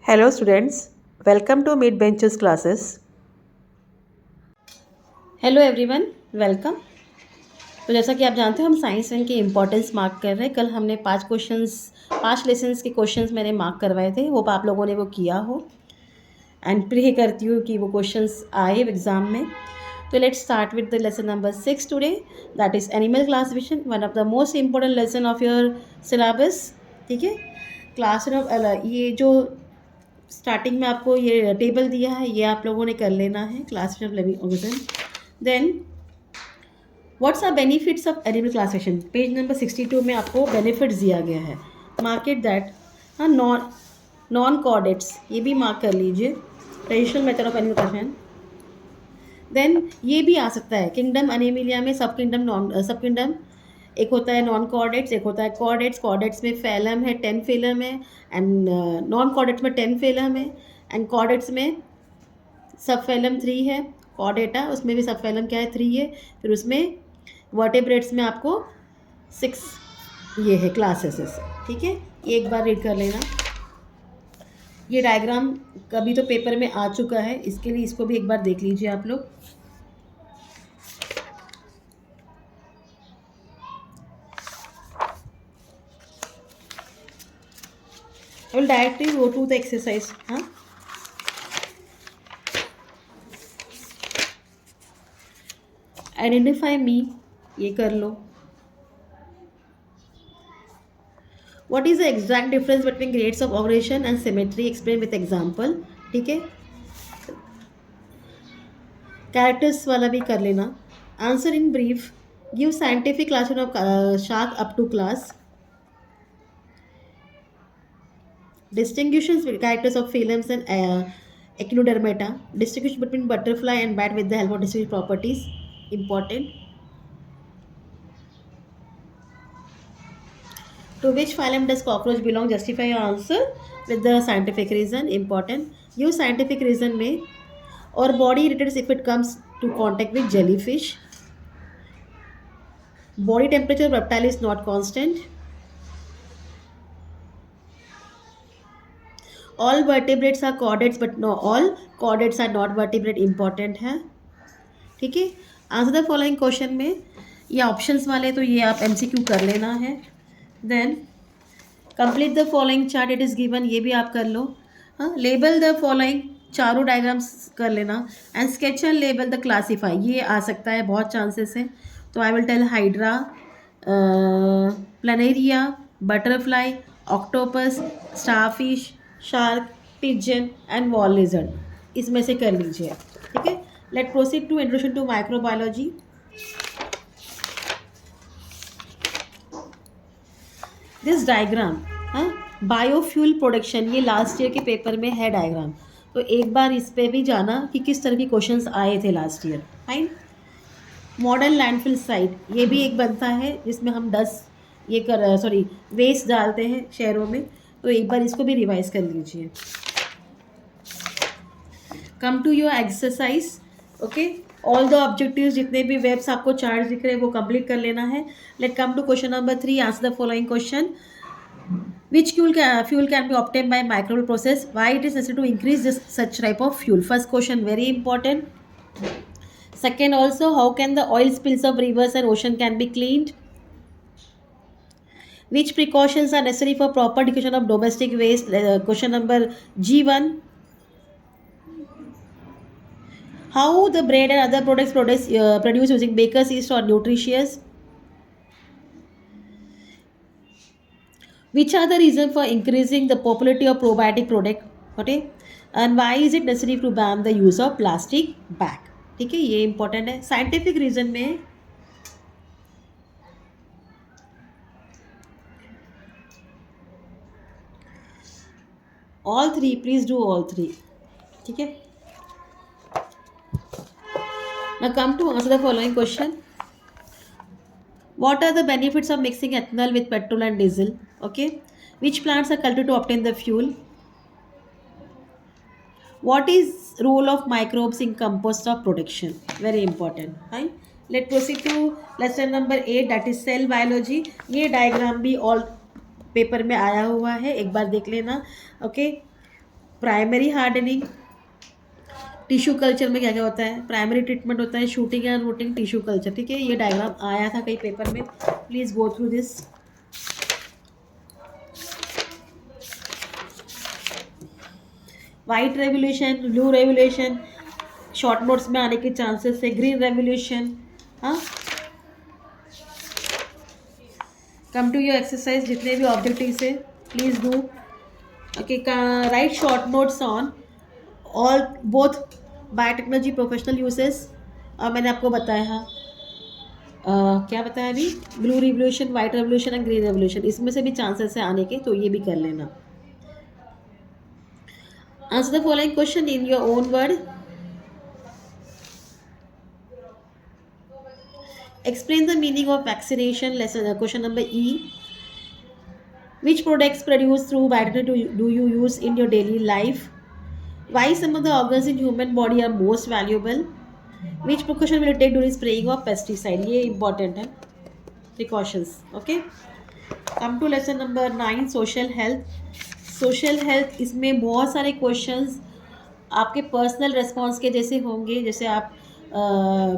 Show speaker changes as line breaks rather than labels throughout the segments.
Hello students, welcome to Mid Benches classes.
Hello everyone, welcome. तो जैसा कि आप जानते हो हम साइंस वन की इम्पोर्टेंस मार्क कर रहे हैं। कल हमने 5 लेसन्स के क्वेश्चंस मैंने मार्क करवाए थे, होप आप लोगों ने वो किया हो एंड प्रे करती हूँ कि वो क्वेश्चंस आए एग्ज़ाम में। तो let's start with the lesson number 6 today, that is animal classification, one of the most important lesson of your syllabus. ठीक है, क्लासरूम ये जो स्टार्टिंग में आपको ये टेबल दिया है ये आप लोगों ने कर लेना है, classification of living organism. Then what's are benefits of animal classification, page number 62 में आपको बेनिफिट्स दिया गया है। मार्केट दैट, हाँ, नॉन कॉर्डेट्स ये भी मार्क कर लीजिए, traditional method of animal classification. Then ये भी आ सकता है किंगडम एनिमिलिया में, सब किंगडम, एक होता है नॉन कॉर्डेट्स, एक होता है कॉर्डेट्स। कॉर्डेट्स में फैलम है, 10 फैलम है, एंड नॉन कॉर्डेट्स में 10 फैलम है, एंड कॉर्डेट्स में सब फैलम 3 है। कॉर्डेटा उसमें भी सब फैलम क्या है, 3 है। फिर उसमें वर्टेब्रेट्स में आपको 6 ये है क्लासेस। ठीक है, ये एक बार रीड कर लेना। ये डायग्राम कभी तो पेपर में आ चुका है, इसके लिए इसको भी एक बार देख लीजिए आप लोग। I will directly go to the exercise. हाँ, आइडेंटिफाई मी ये कर लो। What is the exact difference between grades of organisation and symmetry, explain with example. ठीक है, कैरेक्टर्स वाला भी कर लेना। Answer in brief, give scientific classification of shark up to class, distinguishes characters of phylums and echinodermata, distinguish between butterfly and bat with the help of distinguished properties, important. To which phylum does cockroach belong, justify your answer with the scientific reason, important. Use scientific reason में, or body irritates if it comes to contact with jellyfish, body temperature of reptile is not constant, all vertebrates are chordates but no all chordates are not vertebrate, important है। ठीक है, answer the following question में, ये options वाले तो ये आप MCQ कर लेना है। Then complete the following chart, it is given, ये भी आप कर लो। हाँ, लेबल द फॉलोइंग, चारों डायग्राम्स कर लेना, and sketch and label the classify, ये आ सकता है, बहुत चांसेस है। तो I will tell hydra, planaria, butterfly, octopus, starfish, shark, pigeon and wall lizard, इसमें से कर लीजिए। ठीक है, let proceed to introduction to microbiology. This diagram, हाँ, बायोफ्यूल प्रोडक्शन, ये लास्ट ईयर के पेपर में है डायग्राम, तो एक बार इस पे भी जाना कि किस तरह के क्वेश्चंस आए थे last year. Fine, modern landfill site, ये भी एक बनता है जिसमें हम 10 वेस्ट डालते हैं शहरों में, तो एक बार इसको भी रिवाइज कर लीजिए। Come to your exercise, okay, all the objectives, जितने भी वेब्स आपको चार्ट दिख रहे हैं वो कंप्लीट कर लेना है। Let come to question number 3, answer the following question. Which fuel can be obtained by microbial process? Why it is necessary to increase this such type of fuel? First question very important. Second also, how can the oil spills of rivers and ocean can be cleaned? Which precautions are necessary for proper decomposition of domestic waste? Question number G1. How the bread and other products produced using baker's yeast are nutritious? Which are the reasons for increasing the popularity of probiotic product? Okay, and why is it necessary to ban the use of plastic bag? ठीक है, ये important है। Scientific reason में all 3, please do all 3। ठीक है, now come to answer the following question. What are the benefits of mixing ethanol with petrol and diesel? Okay, which plants are cultivated to obtain the fuel? What is role of microbes in compost of production? Very important. Fine, let's proceed to lesson number 8, that is cell biology। ये diagram भी all paper में आया हुआ है, एक बार देख लेना। Okay, primary hardening, tissue culture में क्या क्या होता है, प्राइमरी ट्रीटमेंट होता है shooting and routing tissue culture, ठीक है। ये डायग्राम आया था कई पेपर में, please go through this. White revolution, blue revolution short notes में आने के चांसेस है, ग्रीन रेवोल्यूशन। हाँ, कम टू योर एक्सरसाइज, जितने भी ऑब्जेक्टिव्स है please do. Okay, right short notes on all both biotechnology professional uses. मैंने आपको बताया क्या बताया अभी, blue revolution, white revolution and green revolution, इसमें से भी चांसेस है आने के, तो ये भी कर लेना। Answer the following question in your own word. Explain the meaning of vaccination. Lesson question number E. Which products produced through biotechnology do you use in your daily life? Why some of the organs in human body are most valuable? Which precaution will you take during spraying of pesticide? ये important है, precautions. Okay. Come to lesson number 9, social health. Social health, इसमें बहुत सारे questions आपके personal response के जैसे होंगे, जैसे आप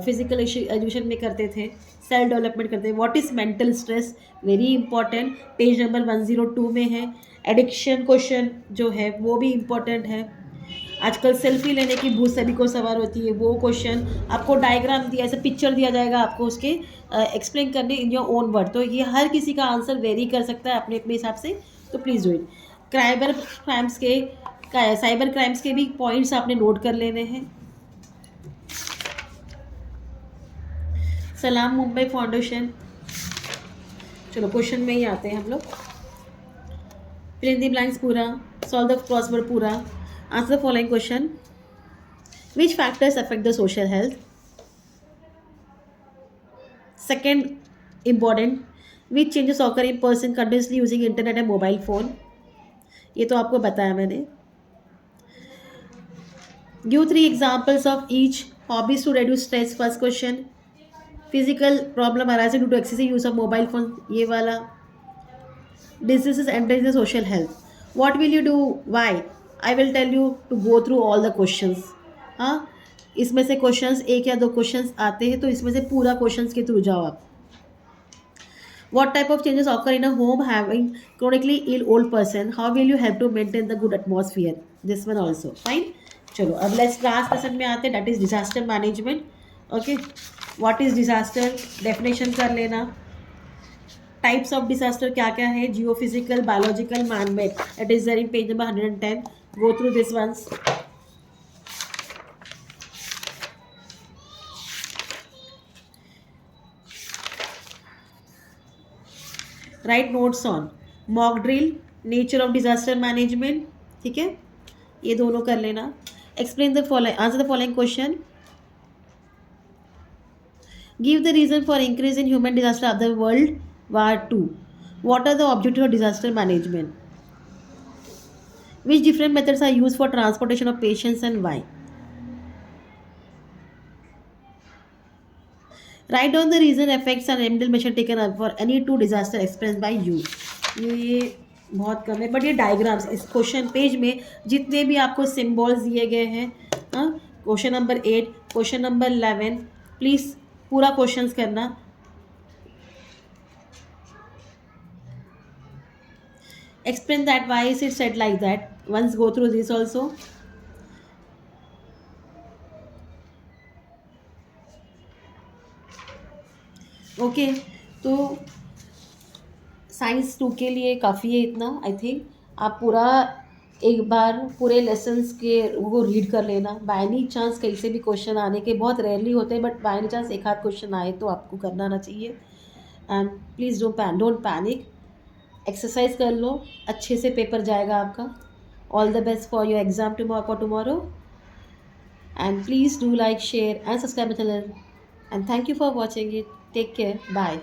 फिजिकल एजुकेशन में करते थे, सेल्फ डेवलपमेंट करते थे। What is mental stress, very important, page number 102 में है। एडिक्शन क्वेश्चन जो है वो भी इम्पॉर्टेंट है। आजकल सेल्फी लेने की भूत सभी को सवार होती है, वो क्वेश्चन आपको डायग्राम दिया, ऐसे पिक्चर दिया जाएगा आपको, उसके एक्सप्लेन करने इन योर ओन वर्ड। तो ये हर किसी का आंसर वेरी कर सकता है अपने अपने हिसाब से, तो please do it. Cyber crimes के भी पॉइंट्स आपने नोट कर लेने हैं। सलाम मुंबई फाउंडेशन। चलो क्वेश्चन में ही आते हैं हम लोग। फिल इन द ब्लैंक्स पूरा, सॉल्व द क्रॉसवर्ड पूरा। Answer the following question. Which factors affect the social health? Second important, which changes occur in person continuously using internet and mobile phone? ये तो आपको बताया मैंने। Give 3 examples of each. Hobbies to reduce stress, first question. Physical problem arising due to excessive use of mobile phone, ये वाला। Diseases entering the social health, what will you do, why? I will tell you to go through all the questions. हाँ, इसमें से questions 1 या 2 questions आते हैं, तो इसमें से पूरा क्वेश्चंस के थ्रू जाओ आप। What type of changes occur in a home having chronically ill old person? How will you help to maintain the good atmosphere? This one also fine. चलो अब लेट्स लास्ट लेसन में आते हैं, that is disaster management. Okay, what is disaster, definition कर लेना। Types of disaster क्या क्या है, geophysical, biological, man made, that is there in page number 110। Go through this once. Write notes on mock drill, nature of disaster management, ठीक है, ये दोनों कर लेना। Explain the following, answer the following question. Give the reason for increase in human disaster of the world war 2। What are the objective of disaster management? Which different methods are use for transportation of patients and why? Write down the reason, effects and remedial measure taken for any 2 disaster experience by you. ये बहुत कम है, but ये diagrams इस question page में जितने भी आपको symbols दिए गए हैं, हाँ, question number 8, question number 11, please पूरा क्वेश्चंस करना। Explain that why is it said like that, once go through this also. Okay, तो साइंस 2 के लिए काफ़ी है इतना, आई थिंक। आप पूरा एक बार पूरे लेसन्स के वो रीड कर लेना। बाय एनी चांस कहीं से भी क्वेश्चन आने के बहुत रेयरली होते हैं, बट बाय एनी चांस एक आध क्वेश्चन आए तो आपको करना आना चाहिए। And please don't panic, exercise कर लो, अच्छे से पेपर जाएगा आपका। All the best for your exam tomorrow. And please do like, share and subscribe my channel. And thank you for watching it. Take care, bye.